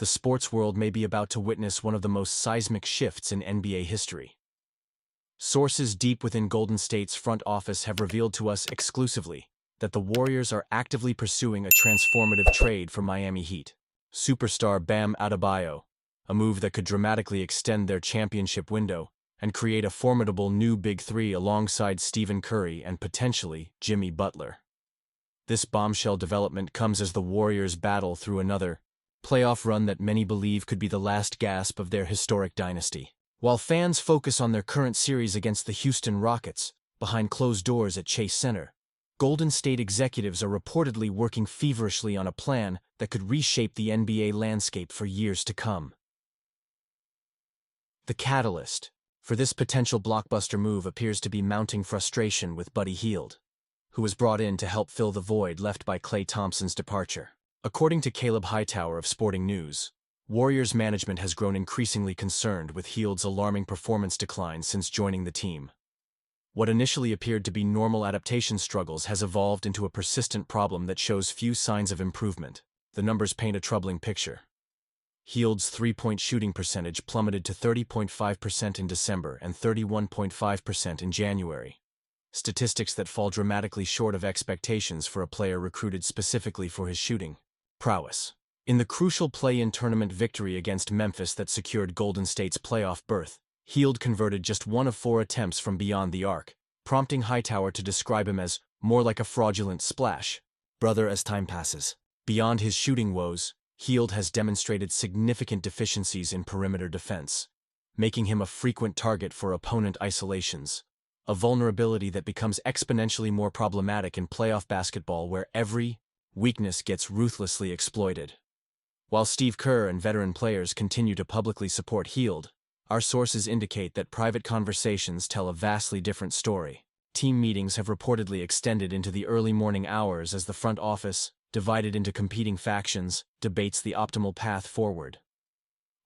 the sports world may be about to witness one of the most seismic shifts in NBA history. Sources deep within Golden State's front office have revealed to us exclusively that the Warriors are actively pursuing a transformative trade for Miami Heat superstar Bam Adebayo, a move that could dramatically extend their championship window and create a formidable new Big Three alongside Stephen Curry and potentially Jimmy Butler. This bombshell development comes as the Warriors battle through another playoff run that many believe could be the last gasp of their historic dynasty. While fans focus on their current series against the Houston Rockets behind closed doors at Chase Center, Golden State executives are reportedly working feverishly on a plan that could reshape the NBA landscape for years to come. The catalyst for this potential blockbuster move appears to be mounting frustration with Buddy Hield, who was brought in to help fill the void left by Klay Thompson's departure. According to Caleb Hightower of Sporting News, Warriors management has grown increasingly concerned with Hield's alarming performance decline since joining the team. What initially appeared to be normal adaptation struggles has evolved into a persistent problem that shows few signs of improvement. The numbers paint a troubling picture. Hield's three-point shooting percentage plummeted to 30.5% in December and 31.5% in January, statistics that fall dramatically short of expectations for a player recruited specifically for his shooting prowess. In the crucial play-in tournament victory against Memphis that secured Golden State's playoff berth, Hield converted just 1 of 4 attempts from beyond the arc, prompting Hightower to describe him as more like a fraudulent splash brother as time passes. Beyond his shooting woes, Hield has demonstrated significant deficiencies in perimeter defense, making him a frequent target for opponent isolations, a vulnerability that becomes exponentially more problematic in playoff basketball where every weakness gets ruthlessly exploited. While Steve Kerr and veteran players continue to publicly support Hield, our sources indicate that private conversations tell a vastly different story. Team meetings have reportedly extended into the early morning hours as the front office, divided into competing factions, debates the optimal path forward.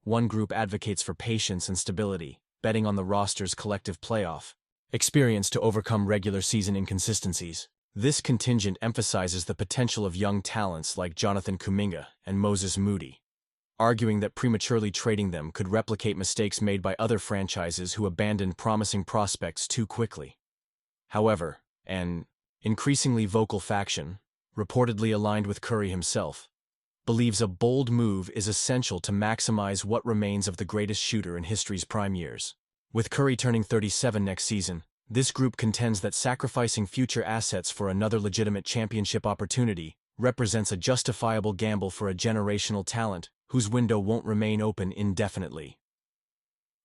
One group advocates for patience and stability, betting on the roster's collective playoff experience to overcome regular season inconsistencies. This contingent emphasizes the potential of young talents like Jonathan Kuminga and Moses Moody, arguing that prematurely trading them could replicate mistakes made by other franchises who abandoned promising prospects too quickly. However, an increasingly vocal faction, reportedly aligned with Curry himself, believes a bold move is essential to maximize what remains of the greatest shooter in history's prime years. With Curry turning 37 next season, this group contends that sacrificing future assets for another legitimate championship opportunity represents a justifiable gamble for a generational talent whose window won't remain open indefinitely.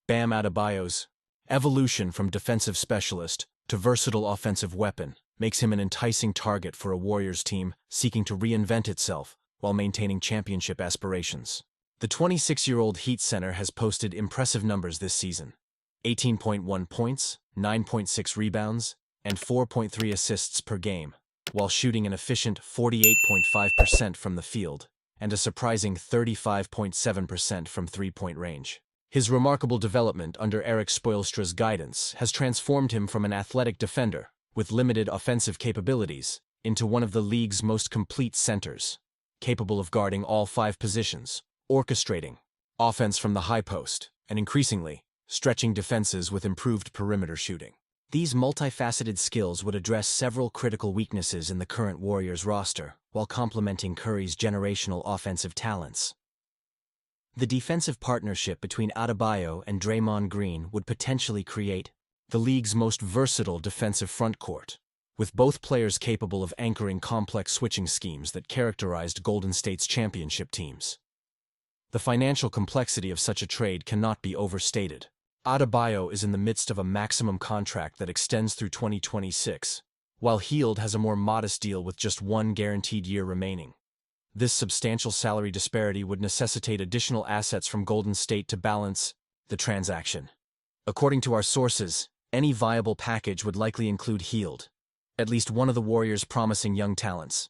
Bam Adebayo's evolution from defensive specialist to versatile offensive weapon makes him an enticing target for a Warriors team seeking to reinvent itself while maintaining championship aspirations. The 26-year-old Heat center has posted impressive numbers this season: 18.1 points, 9.6 rebounds, and 4.3 assists per game, while shooting an efficient 48.5% from the field and a surprising 35.7% from three-point range. His remarkable development under Erik Spoelstra's guidance has transformed him from an athletic defender with limited offensive capabilities into one of the league's most complete centers, capable of guarding all 5 positions, orchestrating offense from the high post, and increasingly, stretching defenses with improved perimeter shooting. These multifaceted skills would address several critical weaknesses in the current Warriors roster while complementing Curry's generational offensive talents. The defensive partnership between Adebayo and Draymond Green would potentially create the league's most versatile defensive frontcourt, with both players capable of anchoring complex switching schemes that characterized Golden State's championship teams. The financial complexity of such a trade cannot be overstated. Adebayo is in the midst of a maximum contract that extends through 2026, while Hield has a more modest deal with just 1 guaranteed year remaining. This substantial salary disparity would necessitate additional assets from Golden State to balance the transaction. According to our sources, any viable package would likely include Hield, at least one of the Warriors' promising young talents,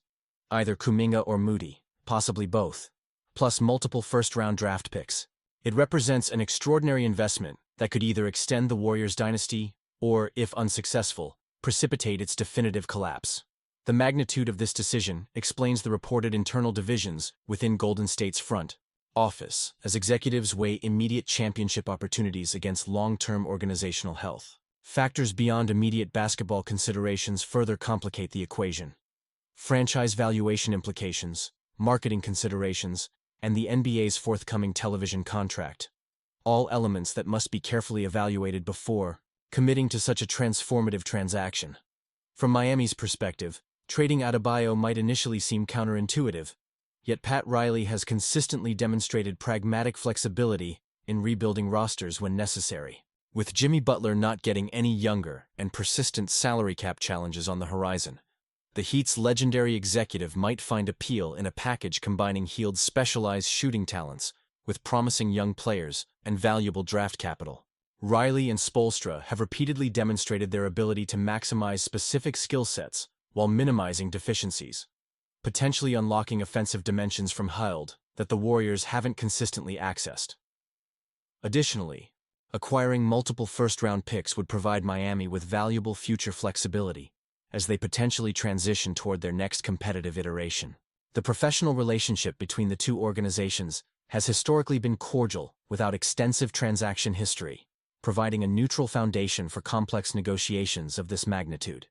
either Kuminga or Moody, possibly both, plus multiple first-round draft picks. It represents an extraordinary investment that could either extend the Warriors' dynasty or, if unsuccessful, precipitate its definitive collapse. The magnitude of this decision explains the reported internal divisions within Golden State's front office, as executives weigh immediate championship opportunities against long-term organizational health. Factors beyond immediate basketball considerations further complicate the equation. Franchise valuation implications, marketing considerations, and the NBA's forthcoming television contract. All elements that must be carefully evaluated before committing to such a transformative transaction. From Miami's perspective, trading Adebayo might initially seem counterintuitive, yet Pat Riley has consistently demonstrated pragmatic flexibility in rebuilding rosters when necessary. With Jimmy Butler not getting any younger and persistent salary cap challenges on the horizon, the Heat's legendary executive might find appeal in a package combining Hield's specialized shooting talents with promising young players and valuable draft capital. Riley and Spoelstra have repeatedly demonstrated their ability to maximize specific skill sets while minimizing deficiencies, potentially unlocking offensive dimensions from Hield that the Warriors haven't consistently accessed. Additionally, acquiring multiple first-round picks would provide Miami with valuable future flexibility as they potentially transition toward their next competitive iteration. The professional relationship between the two organizations has historically been cordial without extensive transaction history, providing a neutral foundation for complex negotiations of this magnitude.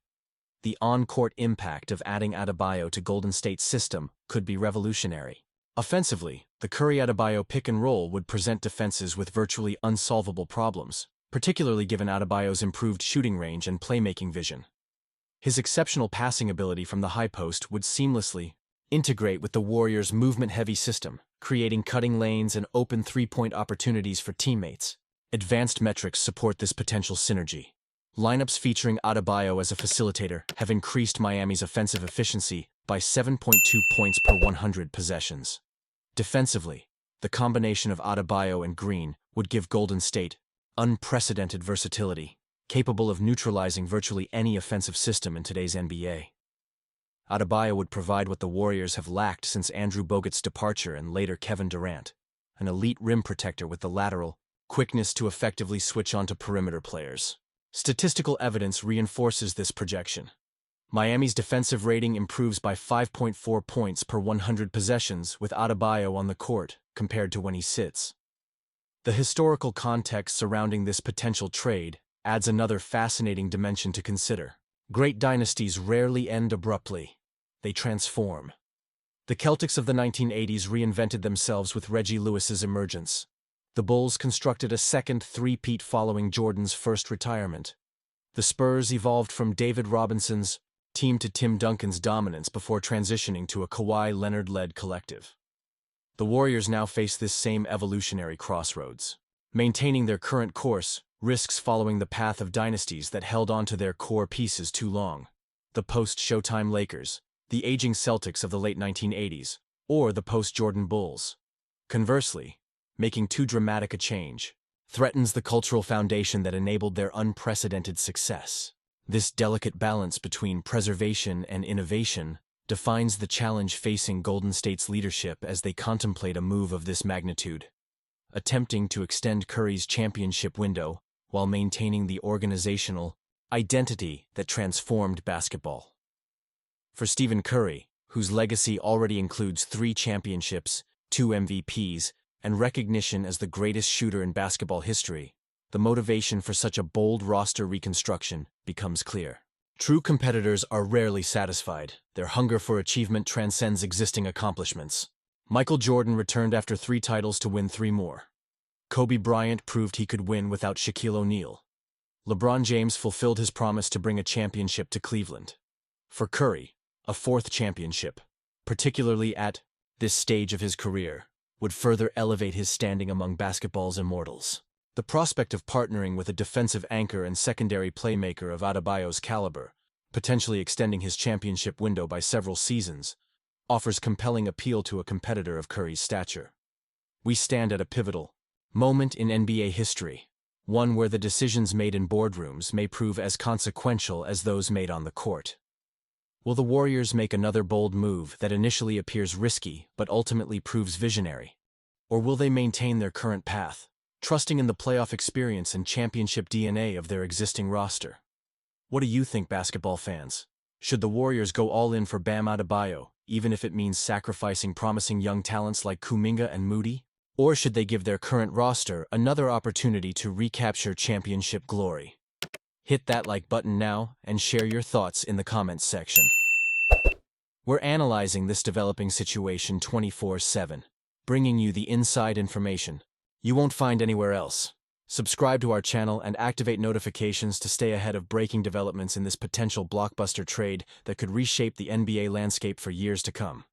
The on-court impact of adding Adebayo to Golden State's system could be revolutionary. Offensively, the Curry-Adebayo pick-and-roll would present defenses with virtually unsolvable problems, particularly given Adebayo's improved shooting range and playmaking vision. His exceptional passing ability from the high post would seamlessly integrate with the Warriors' movement-heavy system, creating cutting lanes and open three-point opportunities for teammates. Advanced metrics support this potential synergy. Lineups featuring Adebayo as a facilitator have increased Miami's offensive efficiency by 7.2 points per 100 possessions. Defensively, the combination of Adebayo and Green would give Golden State unprecedented versatility, capable of neutralizing virtually any offensive system in today's NBA. Adebayo would provide what the Warriors have lacked since Andrew Bogut's departure and later Kevin Durant, an elite rim protector with the lateral quickness to effectively switch onto perimeter players. Statistical evidence reinforces this projection. Miami's defensive rating improves by 5.4 points per 100 possessions with Adebayo on the court compared to when he sits. The historical context surrounding this potential trade adds another fascinating dimension to consider. Great dynasties rarely end abruptly. They transform. The Celtics of the 1980s reinvented themselves with Reggie Lewis's emergence. The Bulls constructed a second three-peat following Jordan's first retirement. The Spurs evolved from David Robinson's team to Tim Duncan's dominance before transitioning to a Kawhi Leonard-led collective. The Warriors now face this same evolutionary crossroads. Maintaining their current course risks following the path of dynasties that held onto their core pieces too long. The post-Showtime Lakers, the aging Celtics of the late 1980s, or the post-Jordan Bulls. Conversely, making too dramatic a change threatens the cultural foundation that enabled their unprecedented success. This delicate balance between preservation and innovation defines the challenge facing Golden State's leadership as they contemplate a move of this magnitude, attempting to extend Curry's championship window while maintaining the organizational identity that transformed basketball. For Stephen Curry, whose legacy already includes 3 championships, 2 MVPs, and recognition as the greatest shooter in basketball history, the motivation for such a bold roster reconstruction becomes clear. True competitors are rarely satisfied. Their hunger for achievement transcends existing accomplishments. Michael Jordan returned after 3 titles to win 3 more. Kobe Bryant proved he could win without Shaquille O'Neal. LeBron James fulfilled his promise to bring a championship to Cleveland. For Curry, a 4th championship, particularly at this stage of his career, would further elevate his standing among basketball's immortals. The prospect of partnering with a defensive anchor and secondary playmaker of Adebayo's caliber, potentially extending his championship window by several seasons, offers compelling appeal to a competitor of Curry's stature. We stand at a pivotal moment in NBA history, one where the decisions made in boardrooms may prove as consequential as those made on the court. Will the Warriors make another bold move that initially appears risky but ultimately proves visionary? Or will they maintain their current path, trusting in the playoff experience and championship DNA of their existing roster? What do you think, basketball fans? Should the Warriors go all in for Bam Adebayo, even if it means sacrificing promising young talents like Kuminga and Moody? Or should they give their current roster another opportunity to recapture championship glory? Hit that like button now and share your thoughts in the comments section. We're analyzing this developing situation 24/7, bringing you the inside information you won't find anywhere else. Subscribe to our channel and activate notifications to stay ahead of breaking developments in this potential blockbuster trade that could reshape the NBA landscape for years to come.